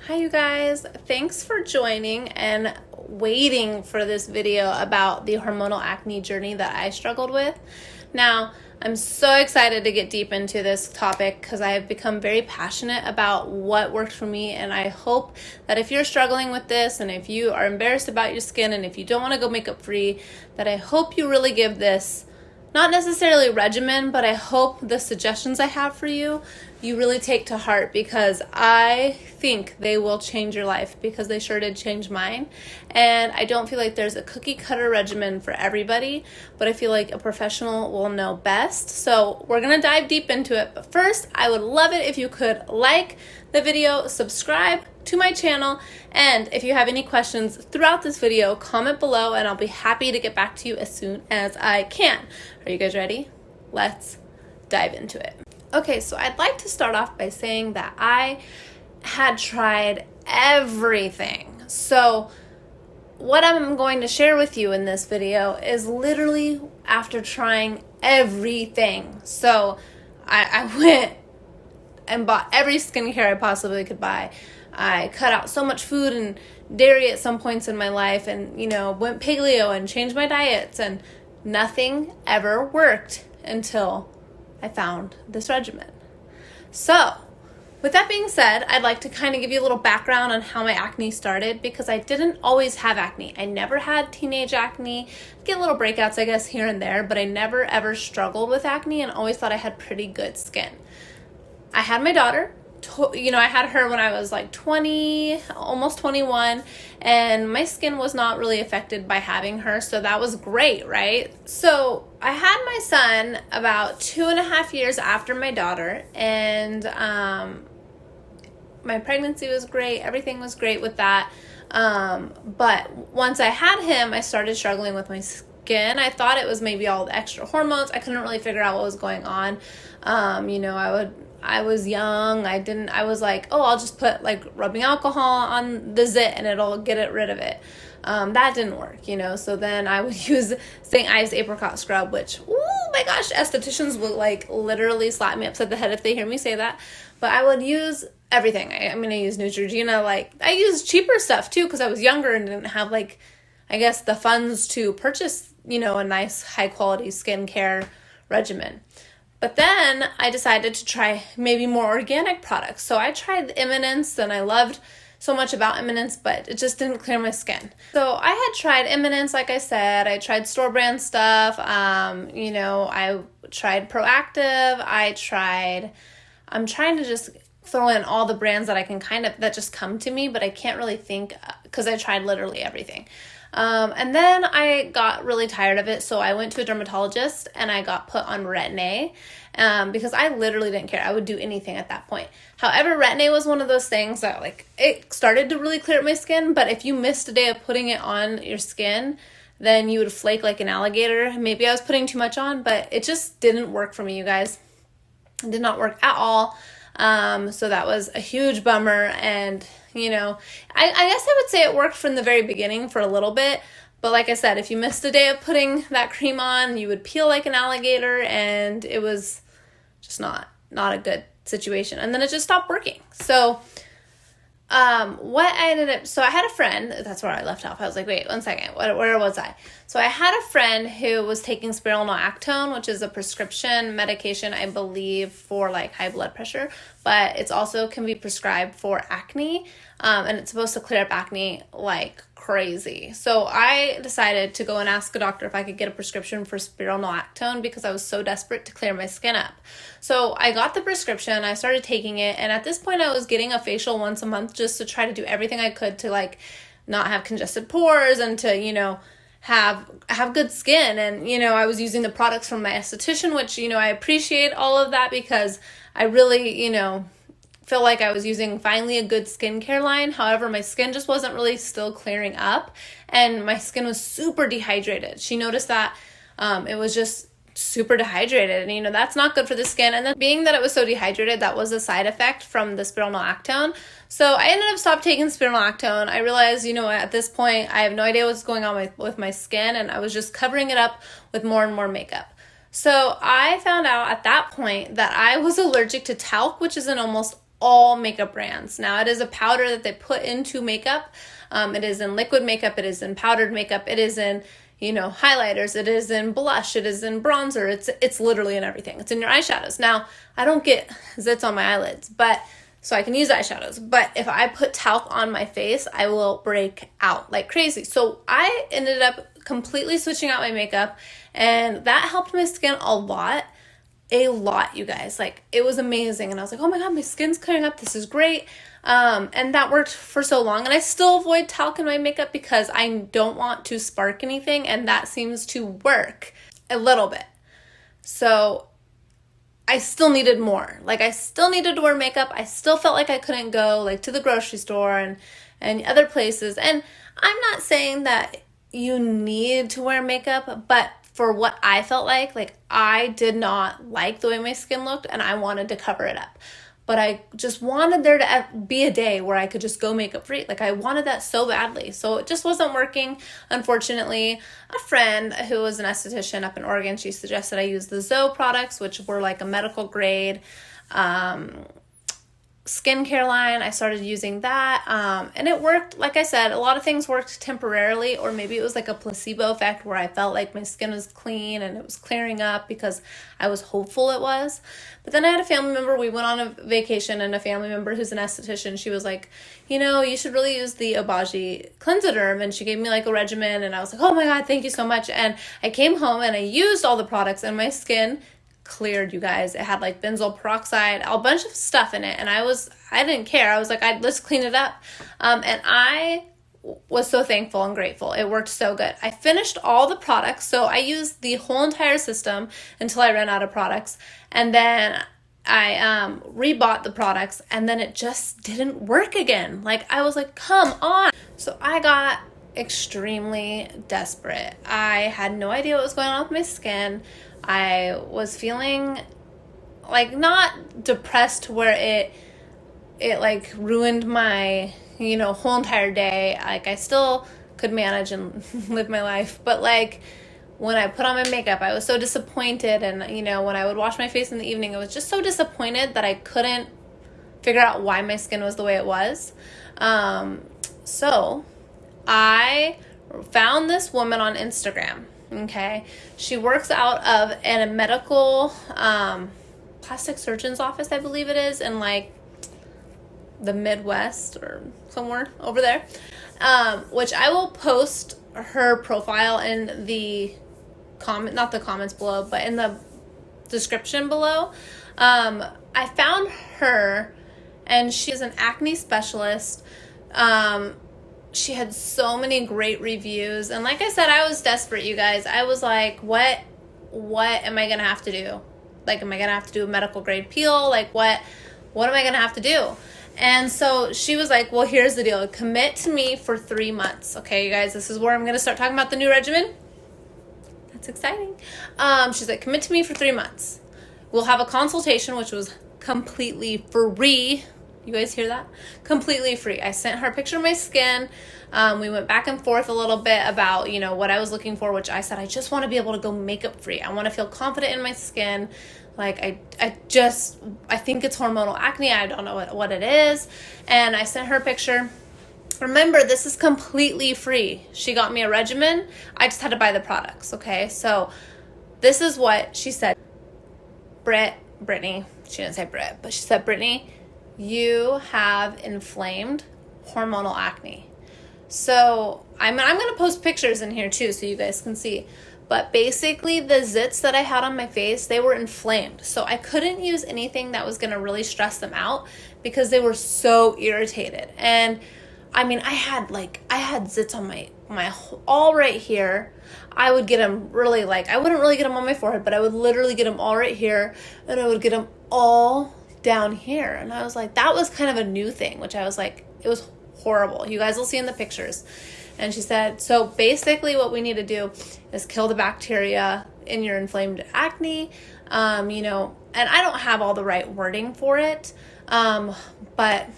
Hi you guys, thanks for joining and waiting for this video about the hormonal acne journey that I struggled with. Now, I'm so excited to get deep into this topic because I have become very passionate about what worked for me, and I hope that if you're struggling with this and if you are embarrassed about your skin and if you don't want to go makeup free, that I hope you really give this not necessarily regimen, but I hope the suggestions I have for you, you really take to heart, because I think they will change your life, because they sure did change mine. And I don't feel like there's a cookie cutter regimen for everybody, but I feel like a professional will know best. So we're gonna dive deep into it. But first, I would love it if you could like the video, subscribe to my channel, and if you have any questions throughout this video, comment below and I'll be happy to get back to you as soon as I can. Are you guys ready? Let's dive into it. Okay, so I'd like to start off by saying that I had tried everything. So what I'm going to share with you in this video is literally after trying everything. So I went and bought every skincare I possibly could buy. I cut out so much food and dairy at some points in my life, and went paleo and changed my diets, and nothing ever worked until I found this regimen. So with that being said, I'd like to kind of give you a little background on how my acne started, because I didn't always have acne. I never had teenage acne. Get little breakouts, I guess, here and there, but I never ever struggled with acne and always thought I had pretty good skin. I had my daughter. I had her when I was like 20, almost 21, and my skin was not really affected by having her, so that was great, right? So I had my son about 2.5 years after my daughter, and my pregnancy was great. Everything was great with that. But once I had him, I started struggling with my skin. I thought it was maybe all the extra hormones. I couldn't really figure out what was going on. I was young. I was like, oh, I'll just put like rubbing alcohol on the zit and it'll get rid of it. That didn't work, so then I would use St. Ives apricot scrub, which, oh my gosh, estheticians will like literally slap me upside the head if they hear me say that. But I would use everything. I use Neutrogena. Like, I used cheaper stuff too, because I was younger and didn't have the funds to purchase, a nice high quality skincare regimen. But then I decided to try maybe more organic products. So I tried the Eminence, and I loved so much about Eminence, but it just didn't clear my skin. So I had tried Eminence, like I said. I tried store brand stuff. I tried Proactive. I'm trying to just throw in all the brands that I can that just come to me, but I can't really think, because I tried literally everything. And then I got really tired of it, so I went to a dermatologist and I got put on Retin-A, because I literally didn't care. I would do anything at that point. However, Retin-A was one of those things that it started to really clear up my skin, but if you missed a day of putting it on your skin, then you would flake like an alligator. Maybe I was putting too much on, but it just didn't work for me, you guys. It did not work at all. So that was a huge bummer. And, I guess I would say it worked from the very beginning for a little bit. But like I said, if you missed a day of putting that cream on, you would peel like an alligator, and it was just not a good situation. And then it just stopped working. So so I had a friend, that's where I left off. I was like, wait, 1 second, where was I? So I had a friend who was taking spironolactone, which is a prescription medication, I believe, for like high blood pressure, but it's also can be prescribed for acne, and it's supposed to clear up acne like crazy. So I decided to go and ask a doctor if I could get a prescription for spironolactone, because I was so desperate to clear my skin up. So I got the prescription, I started taking it, and at this point I was getting a facial once a month just to try to do everything I could to not have congested pores and to, have good skin. And, I was using the products from my esthetician, which, I appreciate all of that, because I really, feel like I was using finally a good skincare line. However, my skin just wasn't really still clearing up, and my skin was super dehydrated. She noticed that it was just super dehydrated, and that's not good for the skin. And then being that it was so dehydrated, that was a side effect from the spironolactone. So I ended up stopped taking spironolactone. I realized, at this point, I have no idea what's going on with my skin, and I was just covering it up with more and more makeup. So I found out at that point that I was allergic to talc, which is in almost all makeup brands. Now, it is a powder that they put into makeup. It is in liquid makeup. It is in powdered makeup. It is in, you know, highlighters. It is in blush. It is in bronzer. It's literally in everything. It's in your eyeshadows. Now, I don't get zits on my eyelids, but so I can use eyeshadows. But if I put talc on my face, I will break out like crazy. So I ended up completely switching out my makeup, and that helped my skin a lot, you guys. Like, it was amazing. And I was like, oh my God, my skin's clearing up. This is great. And that worked for so long. And I still avoid talc in my makeup because I don't want to spark anything. And that seems to work a little bit. So I still needed more. Like, I still needed to wear makeup. I still felt like I couldn't go like to the grocery store and other places. And I'm not saying that you need to wear makeup, but for what I felt like I did not like the way my skin looked, and I wanted to cover it up. But I just wanted there to be a day where I could just go makeup free. Like, I wanted that so badly. So it just wasn't working. Unfortunately, a friend who was an esthetician up in Oregon, she suggested I use the Zoe products, which were like a medical grade skincare line. I started using that, and it worked. Like I said, a lot of things worked temporarily, or maybe it was like a placebo effect where I felt like my skin was clean and it was clearing up because I was hopeful it was. But then I had a family member, we went on a vacation, and a family member who's an esthetician, she was like, you know, you should really use the Obagi Cleansiderm, and she gave me like a regimen, and I was like, oh my God, thank you so much. And I came home and I used all the products, and my skin cleared, you guys. It had like benzoyl peroxide, a bunch of stuff in it, and I didn't care. I was like, let's clean it up. And I was so thankful and grateful. It worked so good. I finished all the products, so I used the whole entire system until I ran out of products, and then I rebought the products, and then it just didn't work again. Like, I was like, come on. So I got extremely desperate. I had no idea what was going on with my skin. I was feeling like not depressed to where it like ruined my, you know, whole entire day. Like, I still could manage and live my life, but like, when I put on my makeup, I was so disappointed. And, you know, when I would wash my face in the evening, I was just so disappointed that I couldn't figure out why my skin was the way it was. So I found this woman on Instagram. Okay, she works out of a medical plastic surgeon's office, I believe it is, in like the Midwest or somewhere over there, which I will post her profile in the not the comments below, but in the description below. I found her, and she's an acne specialist. She had so many great reviews, and like I said, I was desperate, you guys. I was like, what am I gonna have to do? Like, am I gonna have to do a medical grade peel? Like, what am I gonna have to do? And so she was like, well, here's the deal. Commit to me for 3 months. Okay, you guys, this is where I'm gonna start talking about the new regimen. That's exciting. She's like, commit to me for 3 months. We'll have a consultation, which was completely free. You guys hear that? Completely free. I sent her a picture of my skin. We went back and forth a little bit about, you know, what I was looking for, which I said, I just want to be able to go makeup free. I want to feel confident in my skin. Like, I think it's hormonal acne. I don't know what it is. And I sent her a picture. Remember, this is completely free. She got me a regimen. I just had to buy the products. Okay. So this is what she said. Brittany, she didn't say Britt, but she said, Brittany, you have inflamed hormonal acne. So I'm going to post pictures in here too so you guys can see. But basically, the zits that I had on my face, they were inflamed. So I couldn't use anything that was going to really stress them out because they were so irritated. And I mean, I had zits on my all right here. I would get them really, like, I wouldn't really get them on my forehead, but I would literally get them all right here, and I would get them all down here. And I was like, that was kind of a new thing, which I was like, it was horrible. You guys will see in the pictures. And she said, so basically what we need to do is kill the bacteria in your inflamed acne, you know, and I don't have all the right wording for it, but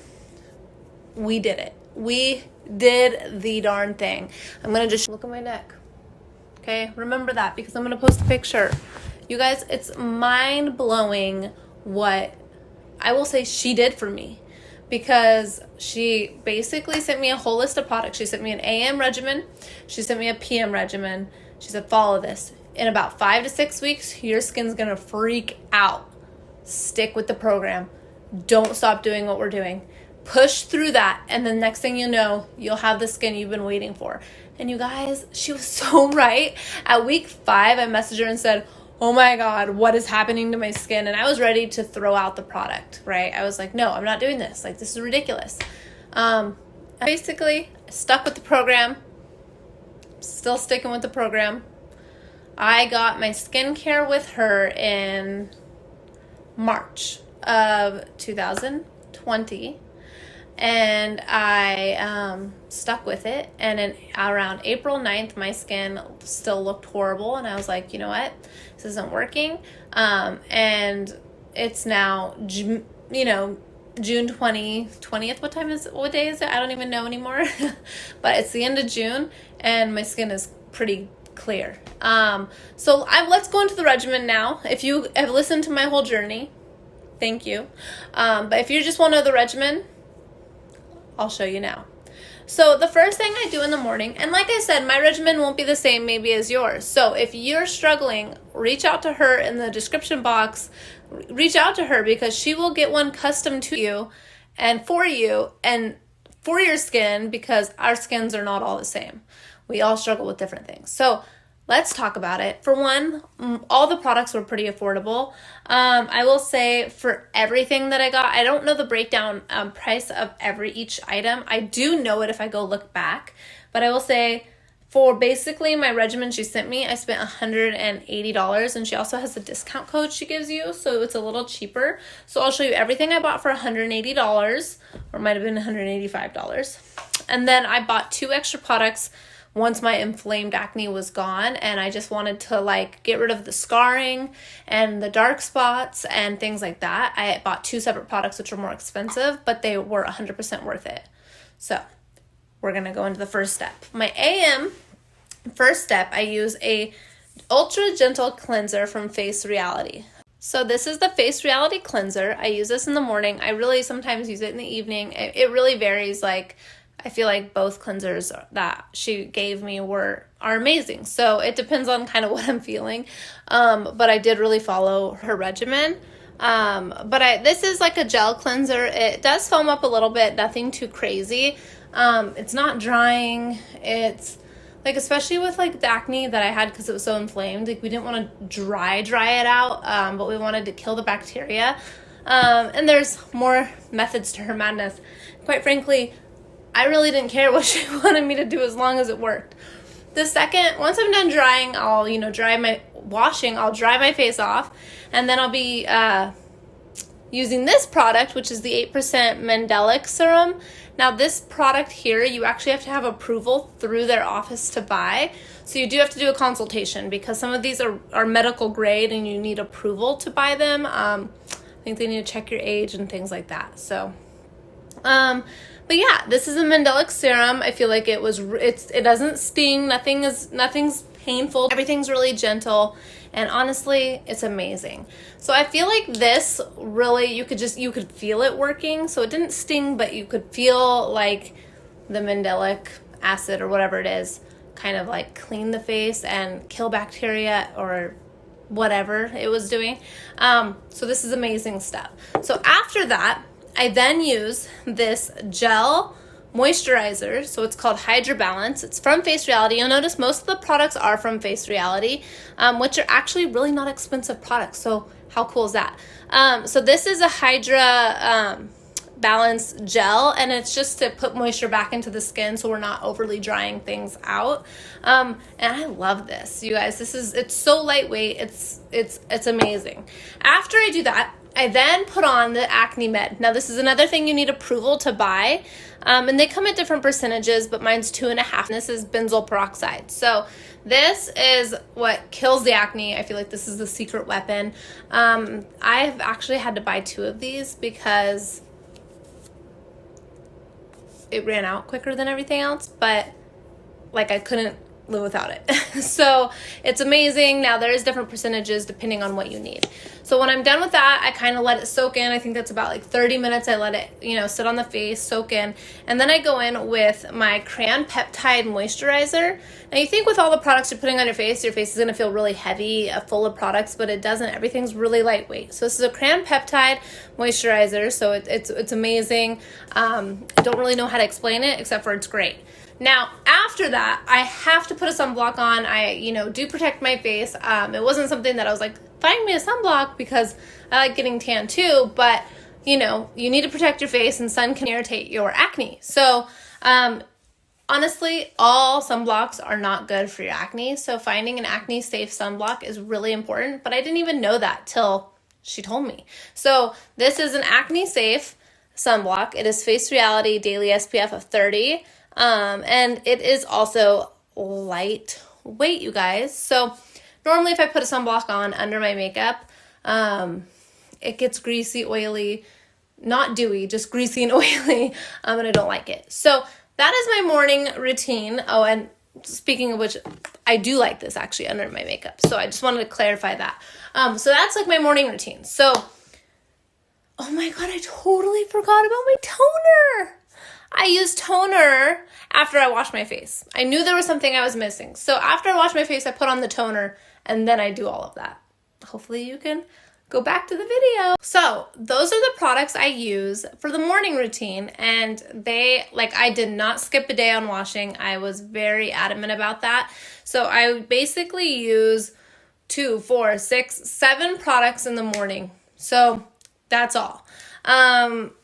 we did it. We did the darn thing. I'm going to just look at my neck. Okay, remember that, because I'm going to post a picture. You guys, it's mind-blowing what I will say she did for me, because she basically sent me a whole list of products. She sent me an AM regimen. She sent me a PM regimen. She said, follow this. In about 5 to 6 weeks, your skin's going to freak out. Stick with the program. Don't stop doing what we're doing. Push through that, and the next thing you know, you'll have the skin you've been waiting for. And you guys, she was so right. At week 5, I messaged her and said, oh my God, what is happening to my skin? And I was ready to throw out the product, right? I was like, no, I'm not doing this. Like, this is ridiculous. Basically, I stuck with the program. Still sticking with the program. I got my skincare with her in March of 2020. And I stuck with it. And in around April 9th, my skin still looked horrible. And I was like, you know what? This isn't working. And it's now, June 20th. What day is it? I don't even know anymore. But it's the end of June, and my skin is pretty clear. So let's go into the regimen now. If you have listened to my whole journey, thank you. But if you just want to know the regimen, I'll show you now. So the first thing I do in the morning, and like I said, my regimen won't be the same maybe as yours. So if you're struggling, reach out to her in the description box. Reach out to her, because she will get one custom to you and for your skin, because our skins are not all the same. We all struggle with different things. So let's talk about it. For one, all the products were pretty affordable. I will say, for everything that I got, I don't know the breakdown price of each item. I do know it if I go look back, but I will say, for basically my regimen she sent me, I spent $180, and she also has a discount code she gives you, so it's a little cheaper. So I'll show you everything I bought for $180, or it might have been $185. And then I bought 2 extra products once my inflamed acne was gone, and I just wanted to get rid of the scarring and the dark spots and things like that. I bought 2 separate products, which were more expensive, but they were 100% worth it. So we're going to go into the first step. My AM first step, I use a ultra gentle cleanser from Face Reality. So this is the Face Reality cleanser. I use this in the morning. I really sometimes use it in the evening. It really varies. I feel like both cleansers that she gave me are amazing. So it depends on kind of what I'm feeling. But I did really follow her regimen. This is like a gel cleanser. It does foam up a little bit, nothing too crazy. It's not drying. It's especially with the acne that I had, because it was so inflamed, we didn't want to dry it out, but we wanted to kill the bacteria. And there's more methods to her madness. Quite frankly, I really didn't care what she wanted me to do as long as it worked. Once I'm done drying, I'll dry my face off, and then I'll be using this product, which is the 8% Mandelic serum. Now this product here, you actually have to have approval through their office to buy. So you do have to do a consultation, because some of these are medical grade and you need approval to buy them. I think they need to check your age and things like that. So, but yeah, this is a Mandelic serum. I feel like it doesn't sting. Nothing's painful. Everything's really gentle. And honestly, it's amazing. So I feel like this really, you could feel it working. So it didn't sting, but you could feel like the mandelic acid or whatever it is kind of clean the face and kill bacteria or whatever it was doing. So this is amazing stuff. So after that, I then use this gel moisturizer. So it's called Hydra Balance. It's from Face Reality. You'll notice most of the products are from Face Reality, which are actually really not expensive products. So how cool is that? So this is a Hydra Balance gel, and it's just to put moisture back into the skin so we're not overly drying things out. And I love this, you guys. It's so lightweight. It's amazing. After I do that, I then put on the Acne Med. Now this is another thing you need approval to buy. And they come at different percentages, but mine's 2.5. This is benzoyl peroxide. So this is what kills the acne. I feel like this is the secret weapon. I've actually had to buy 2 of these because it ran out quicker than everything else, but I couldn't live without it. So it's amazing. Now there's different percentages depending on what you need. So when I'm done with that, I kind of let it soak in. I think that's about like 30 minutes. I let it, sit on the face, soak in. And then I go in with my Crayon Peptide Moisturizer. Now you think with all the products you're putting on your face is going to feel really heavy, full of products, but it doesn't. Everything's really lightweight. So this is a Crayon Peptide Moisturizer. So it's amazing. I don't really know how to explain it except for it's great. Now, after that, I have to put a sunblock on. I, do protect my face. It wasn't something that I was like, find me a sunblock, because I like getting tan too, but, you need to protect your face, and sun can irritate your acne. So, honestly, all sunblocks are not good for your acne. So finding an acne-safe sunblock is really important, but I didn't even know that till she told me. So this is an acne-safe sunblock. It is Face Reality Daily SPF of 30. And it is also lightweight, you guys. So normally if I put a sunblock on under my makeup, it gets greasy, oily, not dewy, just greasy and oily, and I don't like it. So that is my morning routine. Oh, and speaking of which, I do like this actually under my makeup. So I just wanted to clarify that. So that's like my morning routine. So, oh my God, I totally forgot about my toner. I use toner after I wash my face. I knew there was something I was missing. So after I wash my face, I put on the toner, and then I do all of that. Hopefully you can go back to the video. So those are the products I use for the morning routine, and I did not skip a day on washing. I was very adamant about that. So I basically use 2, 4, 6, 7 products in the morning. So that's all.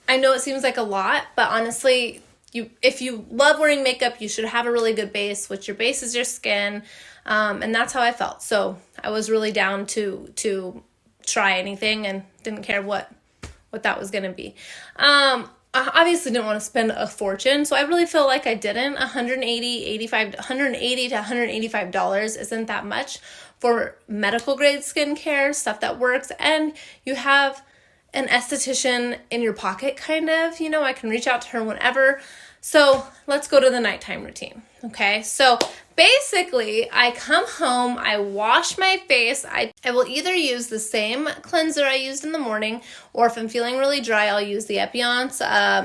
I know it seems like a lot, but honestly, if you love wearing makeup, you should have a really good base, which your base is your skin. And that's how I felt. So I was really down to try anything and didn't care what that was going to be. I obviously didn't want to spend a fortune, so I really feel like I didn't. $180 to $185 isn't that much for medical grade skincare, stuff that works, and you have an esthetician in your pocket, kind of, I can reach out to her whenever. So let's go to the nighttime routine. Okay. So basically I come home, I wash my face. I will either use the same cleanser I used in the morning, or if I'm feeling really dry, I'll use the Epionce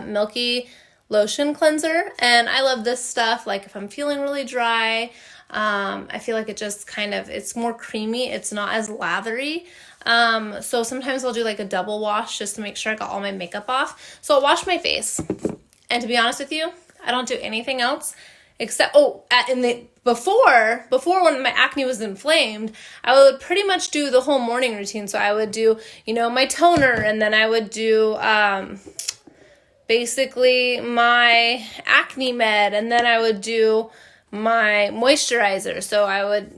Milky Lotion Cleanser. And I love this stuff. Like if I'm feeling really dry, I feel like it just it's more creamy. It's not as lathery. So sometimes I'll do like a double wash just to make sure I got all my makeup off. So I'll wash my face. And to be honest with you, I don't do anything else except, before when my acne was inflamed, I would pretty much do the whole morning routine. So I would do, my toner, and then I would do, basically my acne med, and then I would do my moisturizer. So I would,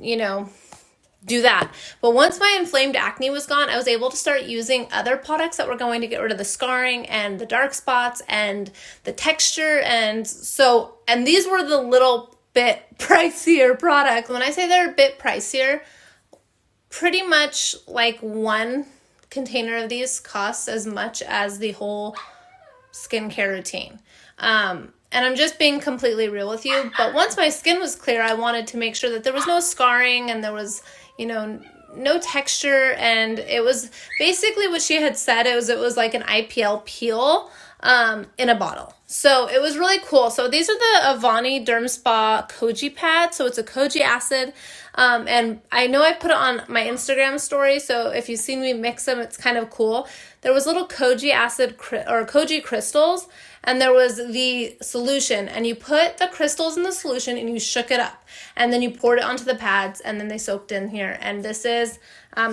do that. But once my inflamed acne was gone, I was able to start using other products that were going to get rid of the scarring and the dark spots and the texture. And these were the little bit pricier products. When I say they're a bit pricier, pretty much like one container of these costs as much as the whole skincare routine. And I'm just being completely real with you. But once my skin was clear, I wanted to make sure that there was no scarring and there was, no texture. And it was basically what she had said. It was like an IPL peel in a bottle. So it was really cool. So these are the Avani Derm Spa Koji Pad. So it's a koji acid. And I know I put it on my Instagram story. So if you've seen me mix them, it's kind of cool. There was little koji acid or koji crystals, and there was the solution, and you put the crystals in the solution and you shook it up, and then you poured it onto the pads, and then they soaked in here. And this is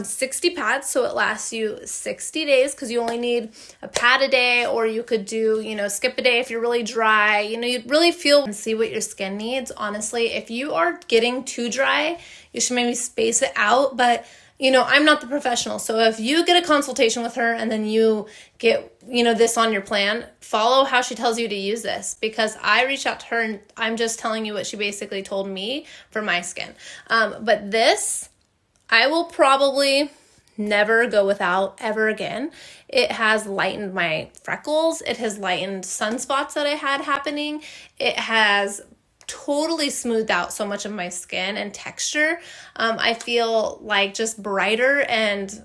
60 pads, so it lasts you 60 days because you only need a pad a day, or you could do, skip a day if you're really dry. You'd really feel and see what your skin needs. Honestly, if you are getting too dry, you should maybe space it out, but I'm not the professional. So if you get a consultation with her and then you get, this on your plan, follow how she tells you to use this, because I reached out to her and I'm just telling you what she basically told me for my skin. But this, I will probably never go without ever again. It has lightened my freckles. It has lightened sunspots that I had happening. It has totally smoothed out so much of my skin and texture. I feel like just brighter and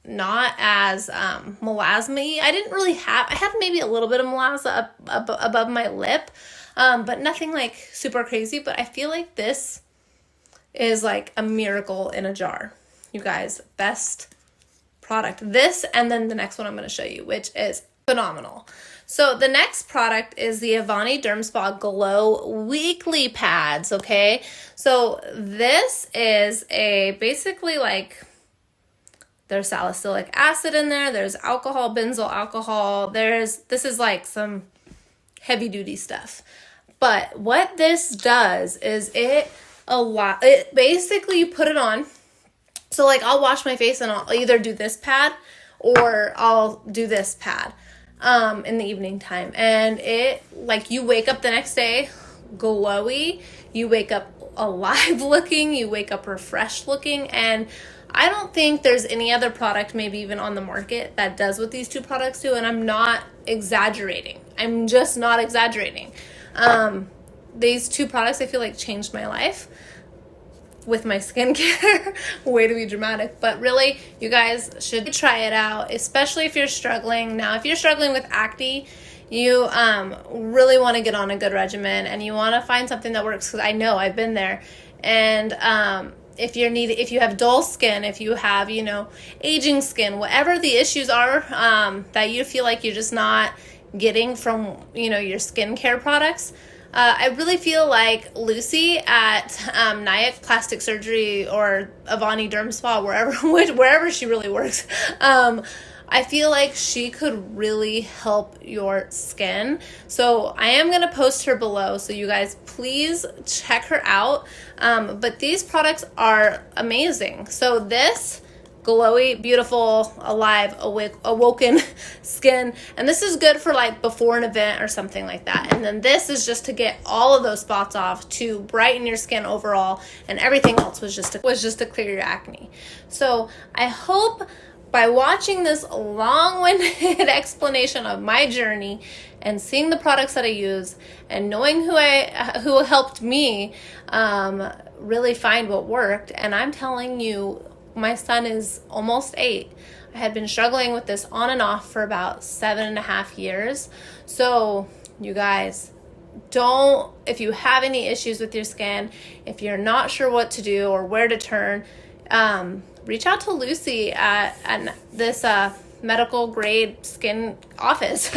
not as melasma-y. I didn't really have, I have maybe a little bit of melasma up above my lip, but nothing like super crazy. But I feel like this is like a miracle in a jar. You guys, best product. This, and then the next one I'm going to show you, which is phenomenal. So the next product is the Avani Derm Spa Glow Weekly Pads, okay? So this is a basically like, there's salicylic acid in there, there's alcohol, benzyl alcohol, this is like some heavy duty stuff. But what this does is it basically you put it on. So like I'll wash my face and I'll either do this pad or I'll do this pad in the evening time, and it, like, you wake up the next day glowy, you wake up alive looking, you wake up refreshed looking, and I don't think there's any other product, maybe even on the market, that does what these two products do, and I'm not exaggerating. I'm just not exaggerating. These two products I feel like changed my life with my skincare. Way to be dramatic, but really you guys should try it out, especially if you're struggling. Now if you're struggling with acne, you really want to get on a good regimen and you want to find something that works, because I know I've been there. And if you have dull skin, if you have, you know, aging skin, whatever the issues are that you feel like you're just not getting from, you know, your skincare products, I really feel like Lucy at Nayak Plastic Surgery or Avani Derm Spa, wherever she really works, I feel like she could really help your skin. So I am going to post her below, so you guys please check her out. But these products are amazing. So this glowy, beautiful, alive, awoken skin, and this is good for like before an event or something like that. And then this is just to get all of those spots off, to brighten your skin overall, and everything else was just to clear your acne. So I hope by watching this long-winded explanation of my journey and seeing the products that I use and knowing who helped me really find what worked, and I'm telling you, my son is almost 8. I had been struggling with this on and off for about 7.5 years. So you guys, if you have any issues with your skin, if you're not sure what to do or where to turn, reach out to Lucy at this medical grade skin office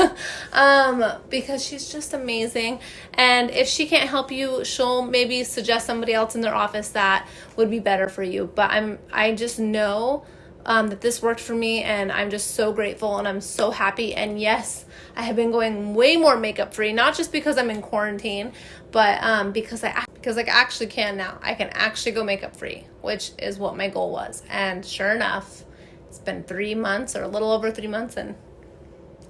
because she's just amazing. And if she can't help you, she'll maybe suggest somebody else in their office that would be better for you. But I just know that this worked for me, and I'm just so grateful and I'm so happy. And yes, I have been going way more makeup free, not just because I'm in quarantine, but because I actually can now. I can actually go makeup free, which is what my goal was. And sure enough, it's been 3 months or a little over 3 months and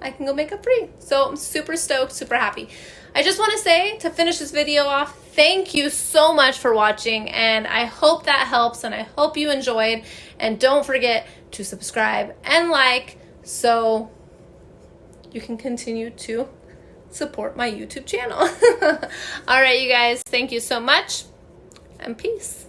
I can go makeup free. So I'm super stoked, super happy. I just want to say, to finish this video off, thank you so much for watching, and I hope that helps and I hope you enjoyed. And don't forget to subscribe and like so you can continue to support my YouTube channel. All right, you guys, thank you so much and peace.